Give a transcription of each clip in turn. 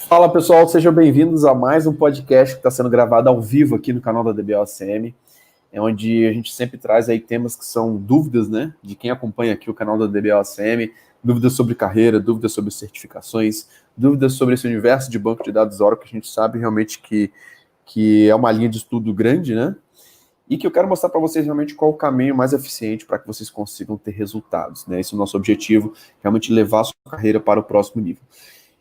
Fala pessoal, sejam bem-vindos a mais um podcast que está sendo gravado ao vivo aqui no canal da DBOCM, onde a gente sempre traz aí temas que são dúvidas, né, de quem acompanha aqui o canal da DBOCM, dúvidas sobre carreira, dúvidas sobre certificações, dúvidas sobre esse universo de banco de dados Oracle, que a gente sabe realmente que é uma linha de estudo grande, né, e que eu quero mostrar para vocês realmente qual o caminho mais eficiente para que vocês consigam ter resultados, né, esse é o nosso objetivo, realmente levar a sua carreira para o próximo nível.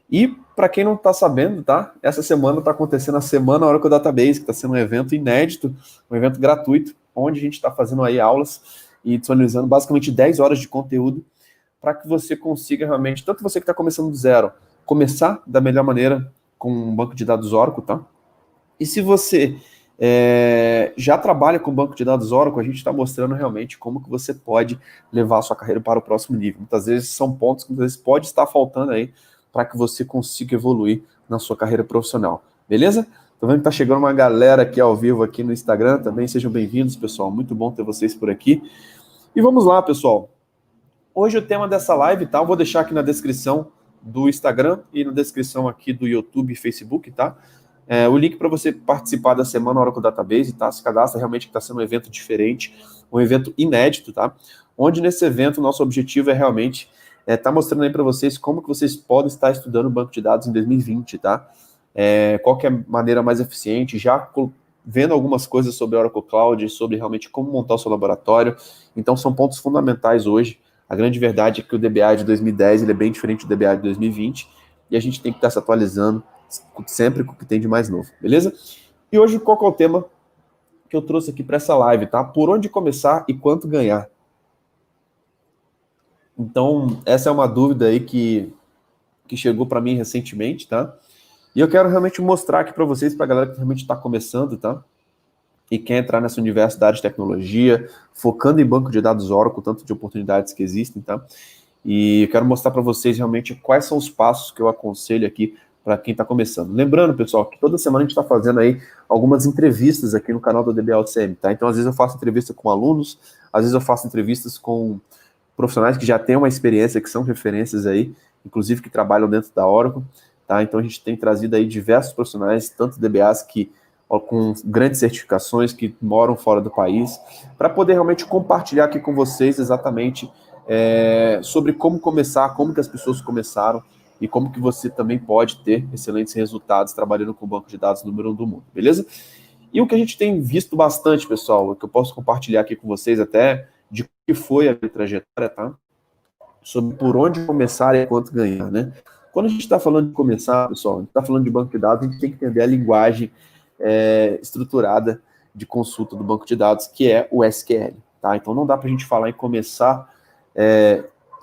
E, para quem não está sabendo, tá? Essa semana está acontecendo a Semana Oracle Database, que está sendo um evento inédito, um evento gratuito, onde a gente está fazendo aí aulas e disponibilizando basicamente 10 horas de conteúdo para que você consiga realmente, tanto você que está começando do zero, começar da melhor maneira com um banco de dados Oracle, tá? E se você já trabalha com banco de dados Oracle, a gente está mostrando realmente como que você pode levar a sua carreira para o próximo nível. Muitas vezes são pontos que muitas vezes pode estar faltando aí para que você consiga evoluir na sua carreira profissional. Beleza? Tô vendo que tá chegando uma galera aqui ao vivo aqui no Instagram também. Sejam bem-vindos, pessoal. Muito bom ter vocês por aqui. E vamos lá, pessoal. Hoje o tema dessa live, tá? Eu vou deixar aqui na descrição do Instagram e na descrição aqui do YouTube e Facebook, tá? O link para você participar da Semana Oracle Database, tá? Se cadastra, realmente que está sendo um evento diferente, um evento inédito, tá? Onde nesse evento o nosso objetivo é realmente tá mostrando aí para vocês como que vocês podem estar estudando banco de dados em 2020, tá? Qual que é a maneira mais eficiente, já vendo algumas coisas sobre Oracle Cloud, sobre realmente como montar o seu laboratório. Então são pontos fundamentais hoje. A grande verdade é que o DBA de 2010 ele é bem diferente do DBA de 2020 e a gente tem que estar se atualizando sempre com o que tem de mais novo, beleza? E hoje qual que é o tema que eu trouxe aqui para essa live, tá? Por onde começar e quanto ganhar? Então, essa é uma dúvida aí que chegou para mim recentemente, tá? E eu quero realmente mostrar aqui para vocês, para a galera que realmente está começando, tá? E quer entrar nessa universidade de tecnologia, focando em banco de dados Oracle, tanto de oportunidades que existem, tá? E eu quero mostrar para vocês realmente quais são os passos que eu aconselho aqui para quem está começando. Lembrando, pessoal, que toda semana a gente está fazendo aí algumas entrevistas aqui no canal do DBOCM, tá? Então, às vezes eu faço entrevista com alunos, às vezes eu faço entrevistas com profissionais que já têm uma experiência, que são referências aí, inclusive que trabalham dentro da Oracle, tá? Então a gente tem trazido aí diversos profissionais, tanto DBAs que com grandes certificações, que moram fora do país, para poder realmente compartilhar aqui com vocês exatamente sobre como começar, como que as pessoas começaram e como que você também pode ter excelentes resultados trabalhando com o banco de dados número 1 do mundo, beleza? E o que a gente tem visto bastante, pessoal, que eu posso compartilhar aqui com vocês até de que foi a minha trajetória, tá? Sobre por onde começar e quanto ganhar, né? Quando a gente está falando de começar, pessoal, a gente está falando de banco de dados, a gente tem que entender a linguagem estruturada de consulta do banco de dados, que é o SQL, tá? Então não dá para a gente falar em começar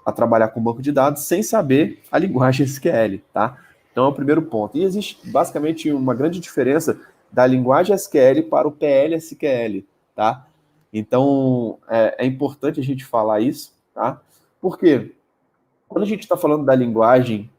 a trabalhar com banco de dados sem saber a linguagem SQL, tá? Então é o primeiro ponto. E existe basicamente uma grande diferença da linguagem SQL para o PL/SQL, tá? Então é importante a gente falar isso, tá? Porque quando a gente está falando da linguagem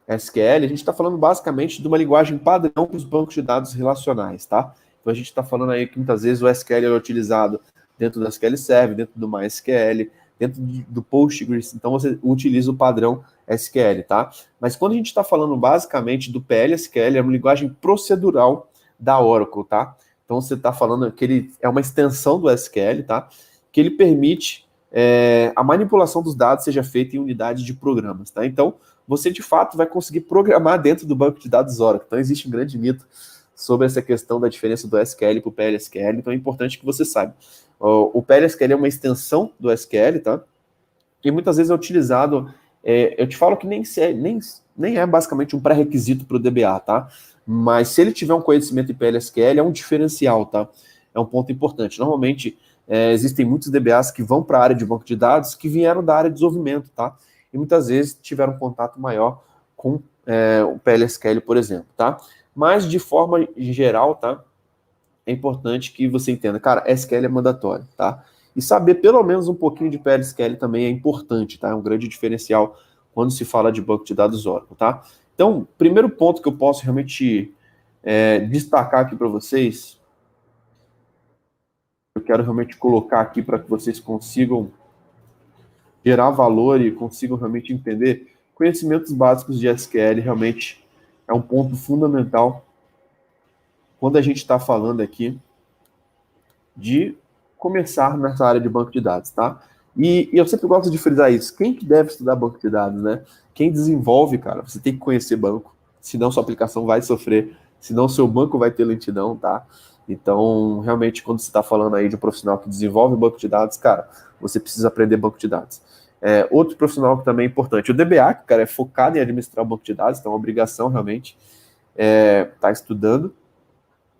SQL, a gente está falando basicamente de uma linguagem padrão para os bancos de dados relacionais, tá? Então a gente está falando aí que muitas vezes o SQL é utilizado dentro do SQL Server, dentro do MySQL, dentro do Postgres, então você utiliza o padrão SQL, tá? Mas quando a gente está falando basicamente do PL/SQL, é uma linguagem procedural da Oracle, tá? Então você está falando que ele é uma extensão do SQL, tá? Que ele permite a manipulação dos dados seja feita em unidade de programas, tá? Então você de fato vai conseguir programar dentro do banco de dados Oracle. Então existe um grande mito sobre essa questão da diferença do SQL para o PL/SQL, então é importante que você saiba. O PL/SQL é uma extensão do SQL, tá? E muitas vezes é utilizado, eu te falo que nem é basicamente um pré-requisito para o DBA, tá? Mas se ele tiver um conhecimento em PL/SQL, é um diferencial, tá? É um ponto importante. Normalmente, existem muitos DBAs que vão para a área de banco de dados que vieram da área de desenvolvimento, tá? E muitas vezes tiveram um contato maior com o PL/SQL, por exemplo, tá? Mas, de forma geral, tá? É importante que você entenda, cara, SQL é mandatório, tá? E saber pelo menos um pouquinho de PL/SQL também é importante, tá? É um grande diferencial quando se fala de banco de dados Oracle, tá? Então, primeiro ponto que eu posso realmente destacar aqui para vocês, eu quero realmente colocar aqui para que vocês consigam gerar valor e consigam realmente entender conhecimentos básicos de SQL realmente é um ponto fundamental quando a gente está falando aqui de começar nessa área de banco de dados, tá? E eu sempre gosto de frisar isso. Quem que deve estudar banco de dados, né? Quem desenvolve, cara, você tem que conhecer banco, senão sua aplicação vai sofrer, senão seu banco vai ter lentidão, tá? Então, realmente, quando você está falando aí de um profissional que desenvolve banco de dados, cara, você precisa aprender banco de dados. Outro profissional que também é importante, o DBA, que, cara, é focado em administrar o banco de dados, então é uma obrigação, realmente, tá estudando.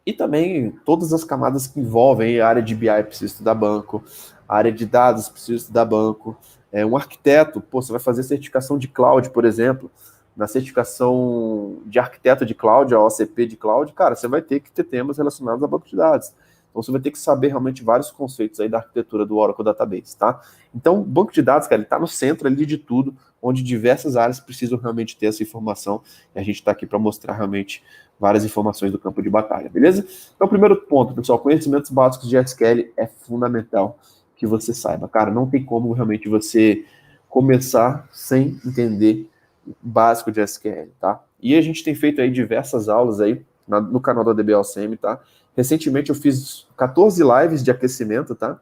E também todas as camadas que envolvem a área de BI precisa estudar banco, a área de dados precisa estudar banco. Um arquiteto, você vai fazer certificação de cloud, por exemplo, na certificação de arquiteto de cloud, a OCP de cloud, cara, você vai ter que ter temas relacionados a banco de dados. Então você vai ter que saber realmente vários conceitos aí da arquitetura do Oracle Database, tá? Então, o banco de dados, cara, ele está no centro ali de tudo, onde diversas áreas precisam realmente ter essa informação, e a gente está aqui para mostrar realmente várias informações do campo de batalha, beleza? Então, primeiro ponto, pessoal, conhecimentos básicos de SQL é fundamental que você saiba. Cara, não tem como realmente você começar sem entender o básico de SQL, tá? E a gente tem feito aí diversas aulas aí no canal da DBOCM, tá? Recentemente eu fiz 14 lives de aquecimento, tá?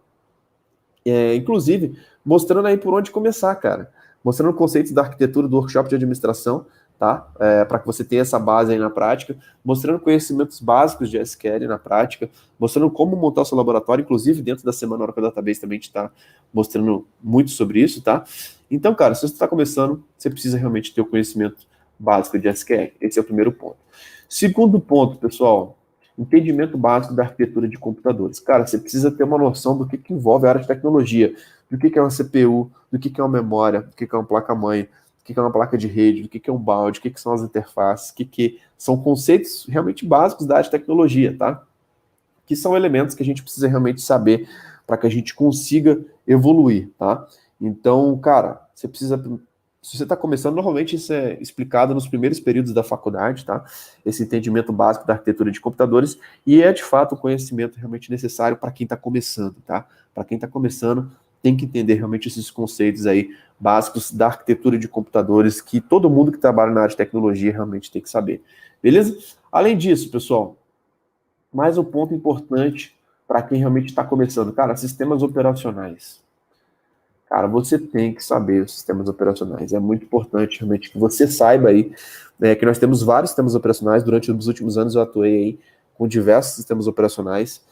Inclusive, mostrando aí por onde começar, cara. Mostrando conceitos da arquitetura do workshop de administração, tá? Para que você tenha essa base aí na prática, mostrando conhecimentos básicos de SQL na prática, mostrando como montar o seu laboratório, inclusive dentro da Semana Oracle Database também a gente está mostrando muito sobre isso, tá? Então, cara, se você está começando, você precisa realmente ter o conhecimento básico de SQL. Esse é o primeiro ponto. Segundo ponto, pessoal, entendimento básico da arquitetura de computadores. Cara, você precisa ter uma noção do que envolve a área de tecnologia, do que é uma CPU, do que é uma memória, do que é uma placa-mãe, do que é uma placa de rede, do que é um balde, o que são as interfaces, que são conceitos realmente básicos da área de tecnologia, tá? Que são elementos que a gente precisa realmente saber para que a gente consiga evoluir, tá? Então, cara, você precisa... Se você está começando, normalmente isso é explicado nos primeiros períodos da faculdade, tá? Esse entendimento básico da arquitetura de computadores, e é de fato o conhecimento realmente necessário para quem está começando, tá? Para quem está começando, tem que entender realmente esses conceitos aí básicos da arquitetura de computadores, que todo mundo que trabalha na área de tecnologia realmente tem que saber, beleza? Além disso, pessoal, mais um ponto importante para quem realmente está começando, cara, sistemas operacionais. Cara, você tem que saber os sistemas operacionais. É muito importante realmente que você saiba aí, que nós temos vários sistemas operacionais. Durante os últimos anos eu atuei aí com diversos sistemas operacionais,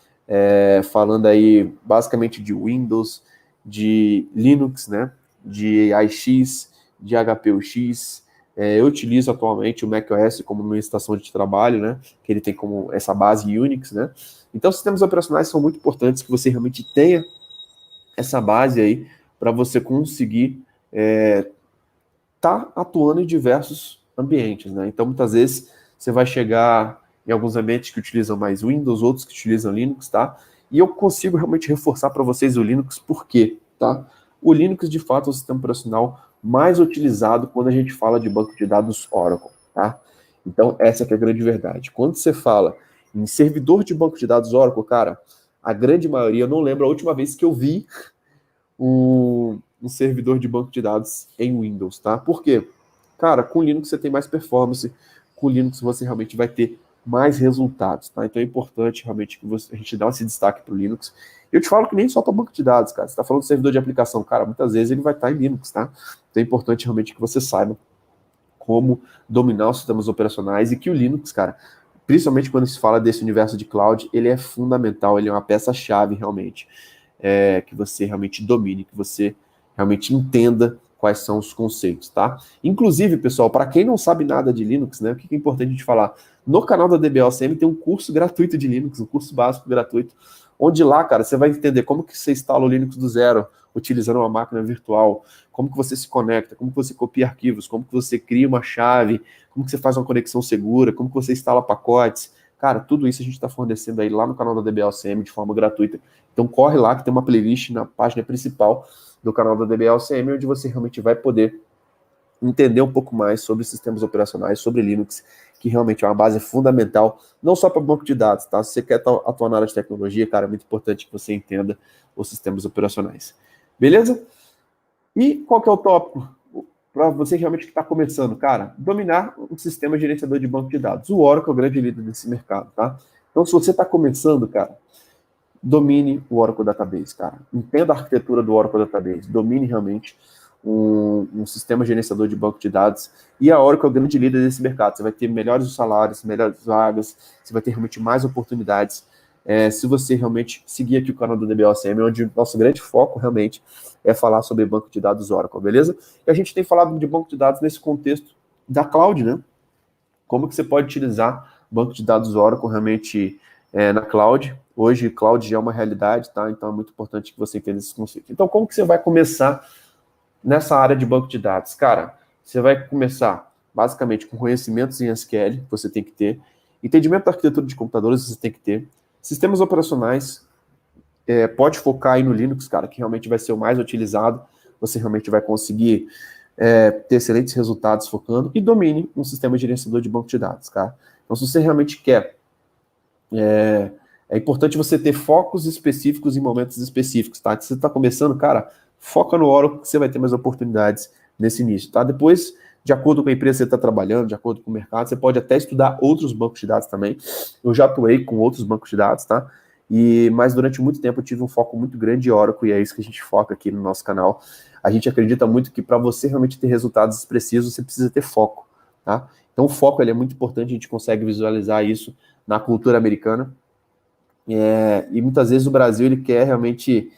falando aí basicamente de Windows, de Linux, né, de AIX, de HPUX. Eu utilizo atualmente o macOS como minha estação de trabalho, né, que ele tem como essa base Unix, né. Então, sistemas operacionais são muito importantes que você realmente tenha essa base aí para você conseguir tá atuando em diversos ambientes, né? Então, muitas vezes, você vai chegar em alguns ambientes que utilizam mais Windows, outros que utilizam Linux, tá? E eu consigo realmente reforçar para vocês o Linux, por quê, tá? O Linux, de fato, é o sistema operacional mais utilizado quando a gente fala de banco de dados Oracle, tá? Então, essa que é a grande verdade. Quando você fala em servidor de banco de dados Oracle, cara, a grande maioria, eu não lembro a última vez que eu vi um servidor de banco de dados em Windows, tá? Por quê? Cara, com Linux você tem mais performance, com Linux você realmente vai ter mais resultados, tá? Então é importante realmente que a gente dê esse destaque para o Linux. Eu te falo que nem só para banco de dados, cara. Você está falando de servidor de aplicação, cara, muitas vezes ele vai estar em Linux, tá? Então é importante realmente que você saiba como dominar os sistemas operacionais e que o Linux, cara, principalmente quando se fala desse universo de cloud, ele é fundamental, ele é uma peça-chave realmente. Que você realmente domine, que você realmente entenda quais são os conceitos, tá? Inclusive, pessoal, para quem não sabe nada de Linux, né, o que é importante a gente falar? No canal da DBOCM tem um curso gratuito de Linux, um curso básico gratuito, onde lá, cara, você vai entender como que você instala o Linux do zero, utilizando uma máquina virtual, como que você se conecta, como que você copia arquivos, como que você cria uma chave, como que você faz uma conexão segura, como que você instala pacotes. Cara, tudo isso a gente está fornecendo aí lá no canal da DBOCM de forma gratuita. Então corre lá que tem uma playlist na página principal do canal da DBOCM, onde você realmente vai poder entender um pouco mais sobre sistemas operacionais, sobre Linux, que realmente é uma base fundamental, não só para banco de dados, tá? Se você quer atuar na área de tecnologia, cara, é muito importante que você entenda os sistemas operacionais. Beleza? E qual que é o tópico? para você realmente que está começando, cara, dominar um sistema gerenciador de banco de dados. O Oracle é o grande líder desse mercado, tá? Então, se você está começando, cara, domine o Oracle Database, cara. Entenda a arquitetura do Oracle Database. Domine realmente um sistema gerenciador de banco de dados. E a Oracle é o grande líder desse mercado. Você vai ter melhores salários, melhores vagas, você vai ter realmente mais oportunidades. Se você realmente seguir aqui o canal do DBOCM, onde o nosso grande foco realmente é falar sobre banco de dados Oracle, beleza? E a gente tem falado de banco de dados nesse contexto da cloud, né? Como que você pode utilizar banco de dados Oracle realmente na cloud. Hoje, cloud já é uma realidade, tá? Então é muito importante que você entenda esse conceito. Então, como que você vai começar nessa área de banco de dados? Cara, você vai começar basicamente com conhecimentos em SQL, que você tem que ter, entendimento da arquitetura de computadores, você tem que ter, sistemas operacionais, pode focar aí no Linux, cara, que realmente vai ser o mais utilizado, você realmente vai conseguir ter excelentes resultados focando, e domine um sistema de gerenciador de banco de dados, cara. Então, se você realmente quer, é importante você ter focos específicos em momentos específicos, tá? Se você está começando, cara, foca no Oracle que você vai ter mais oportunidades nesse início, tá? Depois, de acordo com a empresa que você está trabalhando, de acordo com o mercado, você pode até estudar outros bancos de dados também. Eu já atuei com outros bancos de dados, tá? Mas durante muito tempo eu tive um foco muito grande em Oracle e é isso que a gente foca aqui no nosso canal. A gente acredita muito que para você realmente ter resultados expressivos, você precisa ter foco, tá? Então o foco ele é muito importante, a gente consegue visualizar isso na cultura americana. E muitas vezes o Brasil ele quer realmente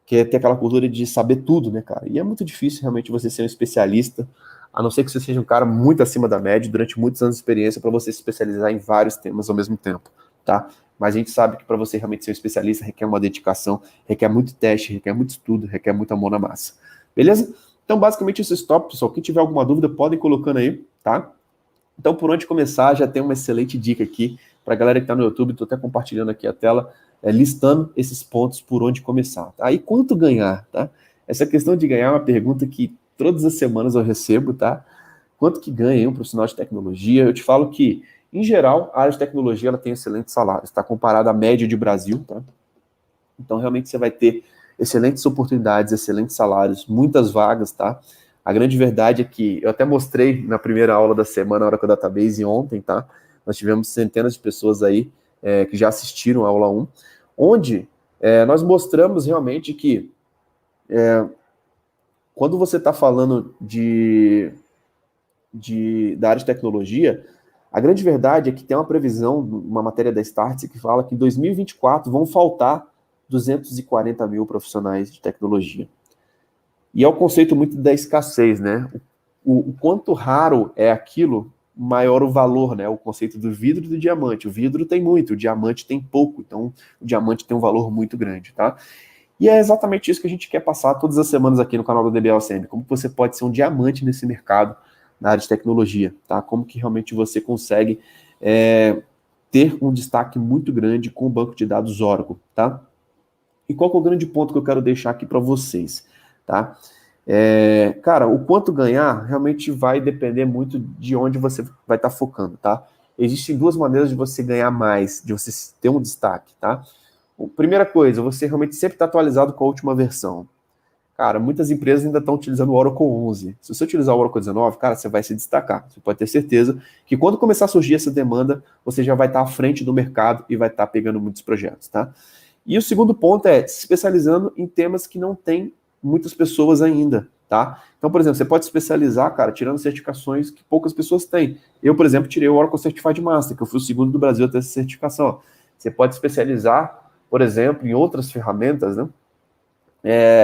ter aquela cultura de saber tudo, né, cara? E é muito difícil realmente você ser um especialista, a não ser que você seja um cara muito acima da média, durante muitos anos de experiência, para você se especializar em vários temas ao mesmo tempo, tá? Mas a gente sabe que para você realmente ser um especialista requer uma dedicação, requer muito teste, requer muito estudo, requer muita mão na massa. Beleza? Então, basicamente, esses tópicos, pessoal. Quem tiver alguma dúvida, podem colocando aí, tá? Então, por onde começar, já tem uma excelente dica aqui para a galera que está no YouTube, estou até compartilhando aqui a tela, listando esses pontos por onde começar. Tá? E quanto ganhar? Tá? Essa questão de ganhar é uma pergunta que todas as semanas eu recebo, tá? Quanto que ganha um profissional de tecnologia? Eu te falo que, em geral, a área de tecnologia ela tem excelentes salários, está comparada à média de Brasil, tá? Então, realmente, você vai ter excelentes oportunidades, excelentes salários, muitas vagas, tá? A grande verdade é que eu até mostrei na primeira aula da semana, Oracle Database, ontem, tá? Nós tivemos centenas de pessoas aí que já assistiram a aula 1, onde nós mostramos realmente que quando você está falando da área de tecnologia, a grande verdade é que tem uma previsão, uma matéria da Startse, que fala que em 2024 vão faltar 240 mil profissionais de tecnologia. E é o conceito muito da escassez, né? O quanto raro é aquilo, maior o valor, né? O conceito do vidro e do diamante. O vidro tem muito, o diamante tem pouco, então o diamante tem um valor muito grande, tá? E é exatamente isso que a gente quer passar todas as semanas aqui no canal do DBOCM. Como você pode ser um diamante nesse mercado, na área de tecnologia, tá? Como que realmente você consegue ter um destaque muito grande com o banco de dados Oracle, tá? E qual que é o grande ponto que eu quero deixar aqui para vocês, tá? Cara, o quanto ganhar realmente vai depender muito de onde você vai estar focando, tá? Existem duas maneiras de você ganhar mais, de você ter um destaque, tá? Primeira coisa, você realmente sempre está atualizado com a última versão. Cara, muitas empresas ainda estão utilizando o Oracle 11. Se você utilizar o Oracle 19, cara, você vai se destacar. Você pode ter certeza que quando começar a surgir essa demanda, você já vai estar à frente do mercado e vai estar pegando muitos projetos, tá? E o segundo ponto é se especializando em temas que não tem muitas pessoas ainda, tá? Então, por exemplo, você pode se especializar, cara, tirando certificações que poucas pessoas têm. Eu, por exemplo, tirei o Oracle Certified Master, que eu fui o segundo do Brasil a ter essa certificação. Você pode se especializar, por exemplo, em outras ferramentas, né?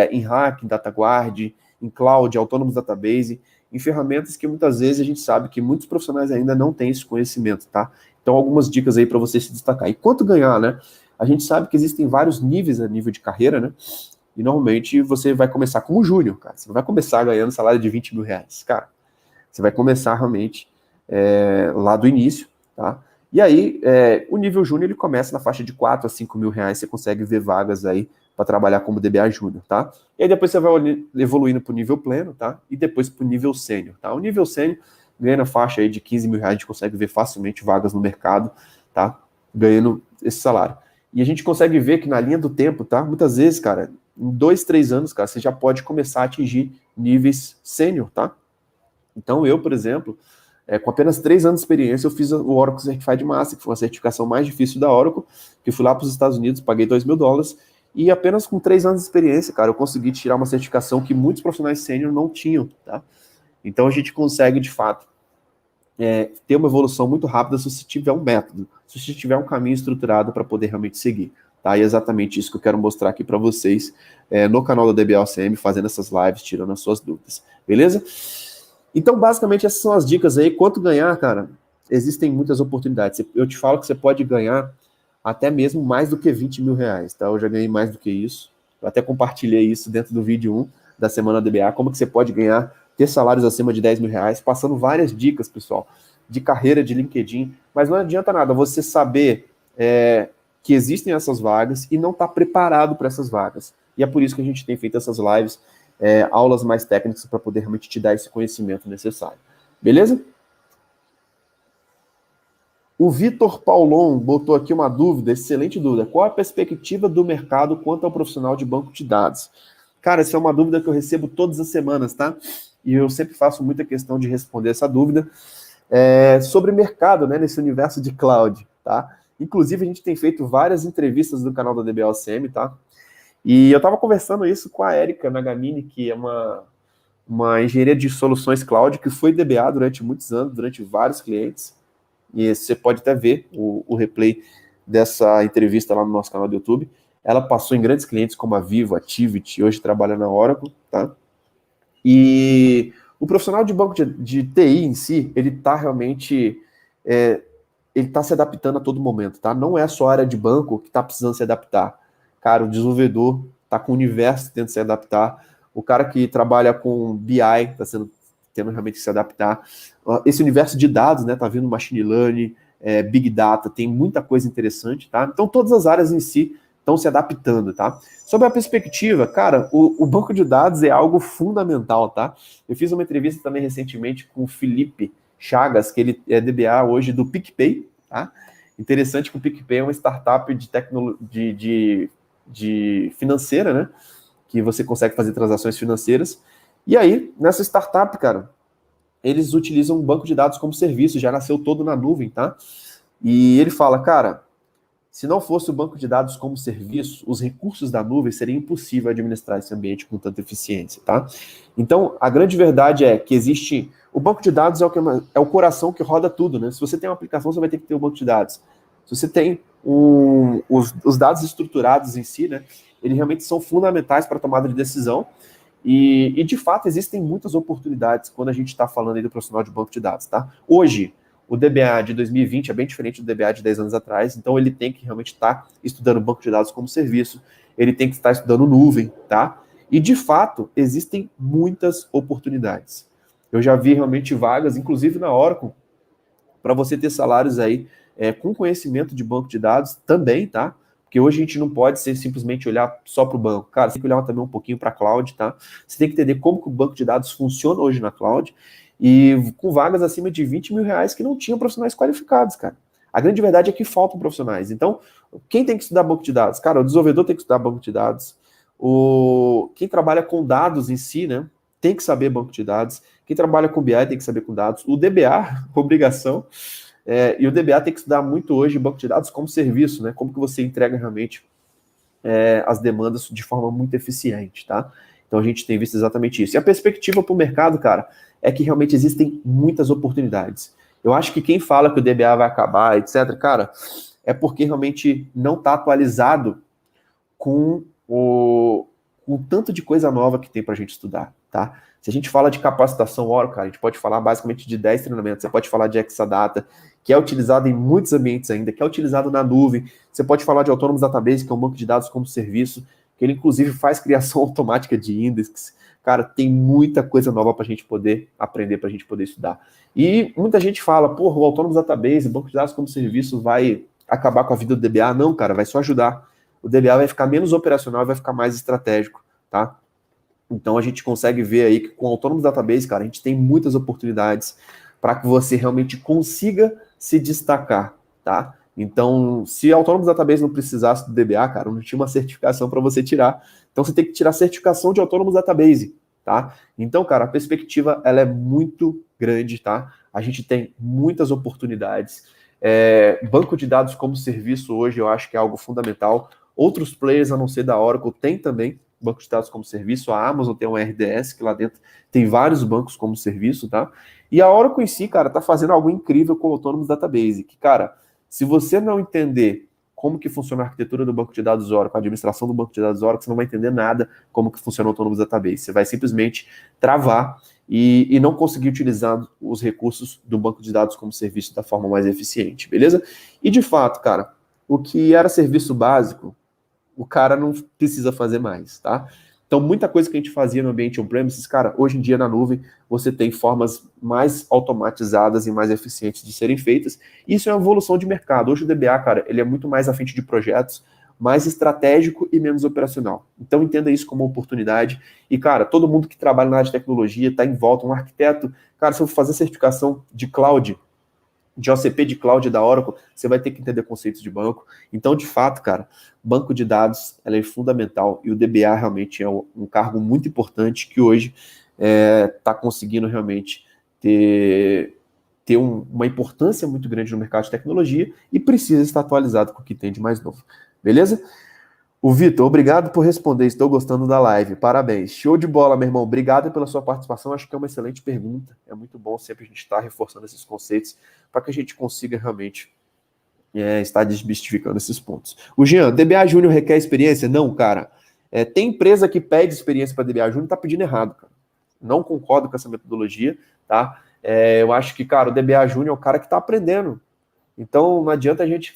Em Hack, em DataGuard, em Cloud, Autonomous Database, em ferramentas que muitas vezes a gente sabe que muitos profissionais ainda não têm esse conhecimento, tá? Então, algumas dicas aí para você se destacar. E quanto ganhar, né? A gente sabe que existem vários níveis a nível de carreira, né? E normalmente você vai começar como júnior, cara. Você não vai começar ganhando salário de 20 mil reais, cara. Você vai começar realmente lá do início, tá? E aí, o nível júnior ele começa na faixa de 4 a 5 mil reais, você consegue ver vagas aí para trabalhar como DBA júnior, tá? E aí depois você vai evoluindo para o nível pleno, tá? E depois para o nível sênior, tá? O nível sênior ganha na faixa aí de 15 mil reais, a gente consegue ver facilmente vagas no mercado, tá? Ganhando esse salário. E a gente consegue ver que na linha do tempo, tá? Muitas vezes, cara, em 2, 3 anos, cara, você já pode começar a atingir níveis sênior, tá? Então eu, por exemplo, com apenas 3 anos de experiência, eu fiz o Oracle Certified Master, que foi uma certificação mais difícil da Oracle, que eu fui lá para os Estados Unidos, paguei $2.000, e apenas com 3 anos de experiência, cara, eu consegui tirar uma certificação que muitos profissionais sênior não tinham, tá? Então a gente consegue, de fato, ter uma evolução muito rápida se você tiver um método, se você tiver um caminho estruturado para poder realmente seguir. Tá? E é exatamente isso que eu quero mostrar aqui para vocês no canal da DBOCM, fazendo essas lives, tirando as suas dúvidas. Beleza? Então, basicamente, essas são as dicas aí. Quanto ganhar, cara? Existem muitas oportunidades. Eu te falo que você pode ganhar até mesmo mais do que R$ 20.000, tá? Eu já ganhei mais do que isso. Eu até compartilhei isso dentro do vídeo 1 da Semana DBA, como que você pode ganhar, ter salários acima de R$ 10.000, passando várias dicas, pessoal, de carreira, de LinkedIn. Mas não adianta nada você saber que existem essas vagas e não estar preparado para essas vagas. E é por isso que a gente tem feito essas lives, aulas mais técnicas para poder realmente te dar esse conhecimento necessário. Beleza? O Vitor Paulon botou aqui uma dúvida, excelente dúvida. Qual a perspectiva do mercado quanto ao profissional de banco de dados? Cara, essa é uma dúvida que eu recebo todas as semanas, tá? E eu sempre faço muita questão de responder essa dúvida sobre mercado, né, nesse universo de cloud, tá? Inclusive, a gente tem feito várias entrevistas no canal da DBOCM, tá? E eu estava conversando isso com a Érica Nagamini, que é uma engenheira de soluções cloud, que foi DBA durante muitos anos, durante vários clientes. E você pode até ver o replay dessa entrevista lá no nosso canal do YouTube. Ela passou em grandes clientes como a Vivo, a Tivit, hoje trabalha na Oracle, tá? E o profissional de banco de TI em si, ele está realmente ele está se adaptando a todo momento, tá? Não é só a área de banco que está precisando se adaptar. Cara, o desenvolvedor está com o universo tentando se adaptar. O cara que trabalha com BI está tendo realmente que se adaptar. Esse universo de dados, né? Tá vindo machine learning, big data, tem muita coisa interessante, tá? Então todas as áreas em si estão se adaptando, tá? Sobre a perspectiva, cara, o banco de dados é algo fundamental, tá? Eu fiz uma entrevista também recentemente com o Felipe Chagas, que ele é DBA hoje do PicPay, tá? Interessante que o PicPay é uma startup de tecnologia de financeira, né? Que você consegue fazer transações financeiras. E aí, nessa startup, cara, eles utilizam um banco de dados como serviço, já nasceu todo na nuvem, tá? E ele fala, cara, se não fosse o banco de dados como serviço, os recursos da nuvem seria impossível administrar esse ambiente com tanta eficiência, tá? Então, a grande verdade é que existe... O banco de dados é o coração que roda tudo, né? Se você tem uma aplicação, você vai ter que ter um banco de dados. Se você tem os dados estruturados em si, né? Eles realmente são fundamentais para a tomada de decisão. E, de fato, existem muitas oportunidades quando a gente está falando aí do profissional de banco de dados, tá? Hoje, o DBA de 2020 é bem diferente do DBA de 10 anos atrás, então ele tem que realmente estar estudando banco de dados como serviço, ele tem que estar estudando nuvem, tá? E, de fato, existem muitas oportunidades. Eu já vi realmente vagas, inclusive na Oracle, para você ter salários aí com conhecimento de banco de dados também, tá? Porque hoje a gente não pode ser simplesmente olhar só para o banco. Cara, você tem que olhar também um pouquinho para a cloud, tá? Você tem que entender como que o banco de dados funciona hoje na cloud e com vagas acima de R$ 20.000 que não tinham profissionais qualificados, cara. A grande verdade é que faltam profissionais. Então, quem tem que estudar banco de dados? Cara, o desenvolvedor tem que estudar banco de dados. Quem trabalha com dados em si, né? Tem que saber banco de dados. Quem trabalha com BI tem que saber com dados. O DBA, obrigação. E o DBA tem que estudar muito hoje banco de dados como serviço, né? Como que você entrega realmente as demandas de forma muito eficiente, tá? Então a gente tem visto exatamente isso. E a perspectiva para o mercado, cara, é que realmente existem muitas oportunidades. Eu acho que quem fala que o DBA vai acabar, etc., cara, é porque realmente não está atualizado com o tanto de coisa nova que tem para a gente estudar, tá? Se a gente fala de capacitação Oracle, cara, a gente pode falar basicamente de 10 treinamentos. Você pode falar de Exadata, que é utilizado em muitos ambientes ainda, que é utilizado na nuvem. Você pode falar de Autonomous Database, que é um banco de dados como serviço, que ele inclusive faz criação automática de índices. Cara, tem muita coisa nova para a gente poder aprender, para a gente poder estudar. E muita gente fala, porra, o Autonomous Database, banco de dados como serviço vai acabar com a vida do DBA. Não, cara, vai só ajudar. O DBA vai ficar menos operacional e vai ficar mais estratégico, tá? Então a gente consegue ver aí que com o Autonomous Database, cara, a gente tem muitas oportunidades para que você realmente consiga se destacar, tá? Então, se a Autonomous Database não precisasse do DBA, cara, não tinha uma certificação para você tirar. Então você tem que tirar a certificação de Autonomous Database, tá? Então, cara, a perspectiva, ela é muito grande, tá? A gente tem muitas oportunidades. Banco de dados como serviço hoje, eu acho que é algo fundamental. Outros players, a não ser da Oracle, tem também banco de dados como serviço. A Amazon tem um RDS, que lá dentro tem vários bancos como serviço, tá? E a Oracle em si, cara, tá fazendo algo incrível com o Autonomous Database, que, cara, se você não entender como que funciona a arquitetura do banco de dados Oracle, a administração do banco de dados Oracle, você não vai entender nada como que funciona o Autonomous Database. Você vai simplesmente travar e não conseguir utilizar os recursos do banco de dados como serviço da forma mais eficiente, beleza? E de fato, cara, o que era serviço básico, o cara não precisa fazer mais, tá? Então, muita coisa que a gente fazia no ambiente on-premises, cara, hoje em dia na nuvem, você tem formas mais automatizadas e mais eficientes de serem feitas. Isso é uma evolução de mercado. Hoje o DBA, cara, ele é muito mais à frente de projetos, mais estratégico e menos operacional. Então, entenda isso como uma oportunidade. E, cara, todo mundo que trabalha na área de tecnologia, está em volta, um arquiteto, cara, se eu for fazer certificação de cloud, de OCP de cloud da Oracle, você vai ter que entender conceitos de banco. Então, de fato, cara, banco de dados ela é fundamental e o DBA realmente é um cargo muito importante que hoje está conseguindo realmente ter uma importância muito grande no mercado de tecnologia e precisa estar atualizado com o que tem de mais novo. Beleza? O Vitor, obrigado por responder, estou gostando da live, parabéns. Show de bola, meu irmão, obrigado pela sua participação, acho que é uma excelente pergunta, é muito bom sempre a gente estar reforçando esses conceitos para que a gente consiga realmente estar desmistificando esses pontos. O Jean, DBA Júnior requer experiência? Não, cara. Tem empresa que pede experiência para DBA Júnior, tá pedindo errado, cara. Não concordo com essa metodologia, tá? Eu acho que, cara, o DBA Júnior é o cara que está aprendendo. Então, não adianta a gente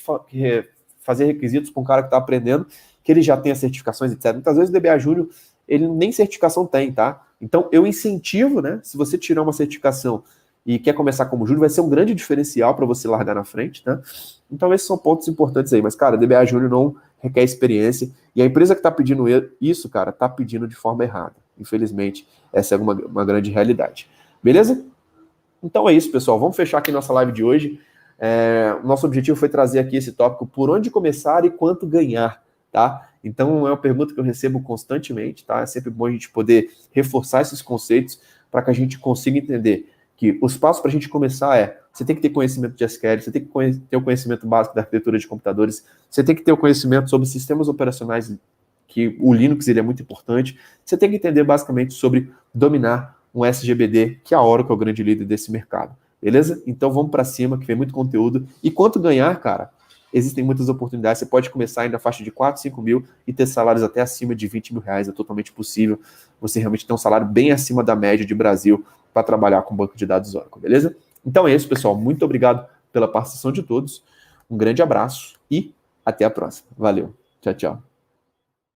fazer requisitos para um cara que está aprendendo, que ele já tenha certificações, etc. Muitas vezes o DBA Júnior, ele nem certificação tem, tá? Então, eu incentivo, né? Se você tirar uma certificação e quer começar como júnior, vai ser um grande diferencial para você largar na frente, tá? Então, esses são pontos importantes aí. Mas, cara, DBA Júnior não requer experiência. E a empresa que está pedindo isso, cara, está pedindo de forma errada. Infelizmente, essa é uma grande realidade. Beleza? Então é isso, pessoal. Vamos fechar aqui nossa live de hoje. Nosso objetivo foi trazer aqui esse tópico, por onde começar e quanto ganhar, tá? Então é uma pergunta que eu recebo constantemente, tá? É sempre bom a gente poder reforçar esses conceitos para que a gente consiga entender que os passos para a gente começar você tem que ter conhecimento de SQL, você tem que ter o conhecimento básico da arquitetura de computadores, você tem que ter o conhecimento sobre sistemas operacionais, que o Linux ele é muito importante, você tem que entender basicamente sobre dominar um SGBD, que a Oracle é o grande líder desse mercado. Beleza? Então vamos para cima, que vem muito conteúdo. E quanto ganhar, cara, existem muitas oportunidades. Você pode começar aí na faixa de 4, 5 mil e ter salários até acima de 20 mil reais. É totalmente possível você realmente ter um salário bem acima da média de Brasil para trabalhar com banco de dados Oracle, beleza? Então é isso, pessoal. Muito obrigado pela participação de todos. Um grande abraço e até a próxima. Valeu. Tchau, tchau.